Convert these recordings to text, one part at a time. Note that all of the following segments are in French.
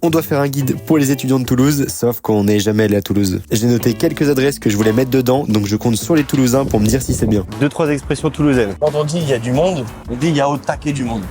On doit faire un guide pour les étudiants de Toulouse, sauf qu'on n'est jamais allé à Toulouse. J'ai noté quelques adresses que je voulais mettre dedans, donc je compte sur les Toulousains pour me dire si c'est bien. 2-3 expressions toulousaines. Quand on dit il y a du monde, on dit il y a au taquet du monde.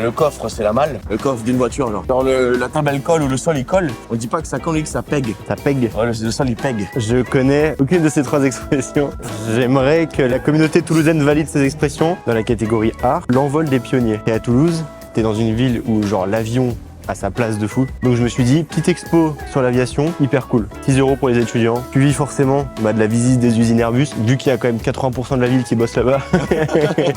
Le coffre, c'est la malle. Le coffre d'une voiture, genre. Quand la table elle colle ou le sol il colle, on dit pas que ça colle, on dit que ça pègue. Ça pègue. Ouais, le sol il pègue. Je connais aucune de ces 3 expressions. J'aimerais que la communauté toulousaine valide ces expressions dans la catégorie art. L'envol des pionniers. Et à Toulouse, t'es dans une ville où genre l'avion à sa place de fou. Donc je me suis dit, petite expo sur l'aviation, hyper cool. 6 € pour les étudiants. Suivi forcément de la visite des usines Airbus, vu qu'il y a quand même 80% de la ville qui bosse là-bas.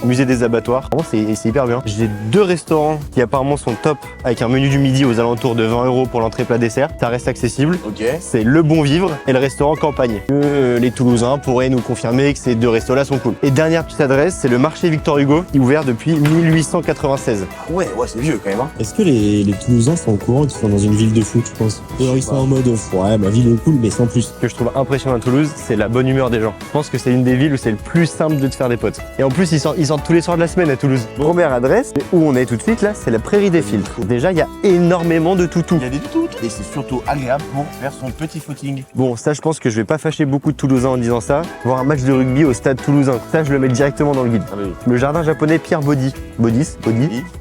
Musée des abattoirs. Vraiment, c'est hyper bien. J'ai 2 restaurants qui apparemment sont top, avec un menu du midi aux alentours de 20 € pour l'entrée plat dessert. Ça reste accessible. Ok. C'est Le Bon Vivre et le restaurant Campagne. Les Toulousains pourraient nous confirmer que ces 2 restos-là sont cool. Et dernière petite adresse, c'est le marché Victor Hugo, qui est ouvert depuis 1896. Ouais, c'est vieux quand même. Hein. Est-ce que les Toulousains sont au courant qu'ils sont dans une ville de foot, je pense? Ou alors ils sont en mode, ouais, ma ville est cool, mais sans plus. Ce que je trouve impressionnant à Toulouse, c'est la bonne humeur des gens. Je pense que c'est une des villes où c'est le plus simple de te faire des potes. Et en plus, ils sortent tous les soirs de la semaine à Toulouse. Première adresse, où on est tout de suite là, c'est la Prairie des Filtres. Déjà, il y a énormément de toutous. Il y a des toutous et c'est surtout agréable pour faire son petit footing. Bon, ça, je pense que je vais pas fâcher beaucoup de Toulousains en disant ça. Voir un match de rugby au stade toulousain. Ça, je le mets directement dans le guide. Ah oui. Le jardin japonais Pierre Body. Body.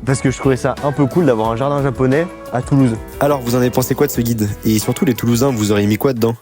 Parce que je trouvais ça un peu cool d'avoir un jardin japonais à Toulouse. Alors, vous en avez pensé quoi de ce guide? Et surtout, les Toulousains, vous auriez mis quoi dedans?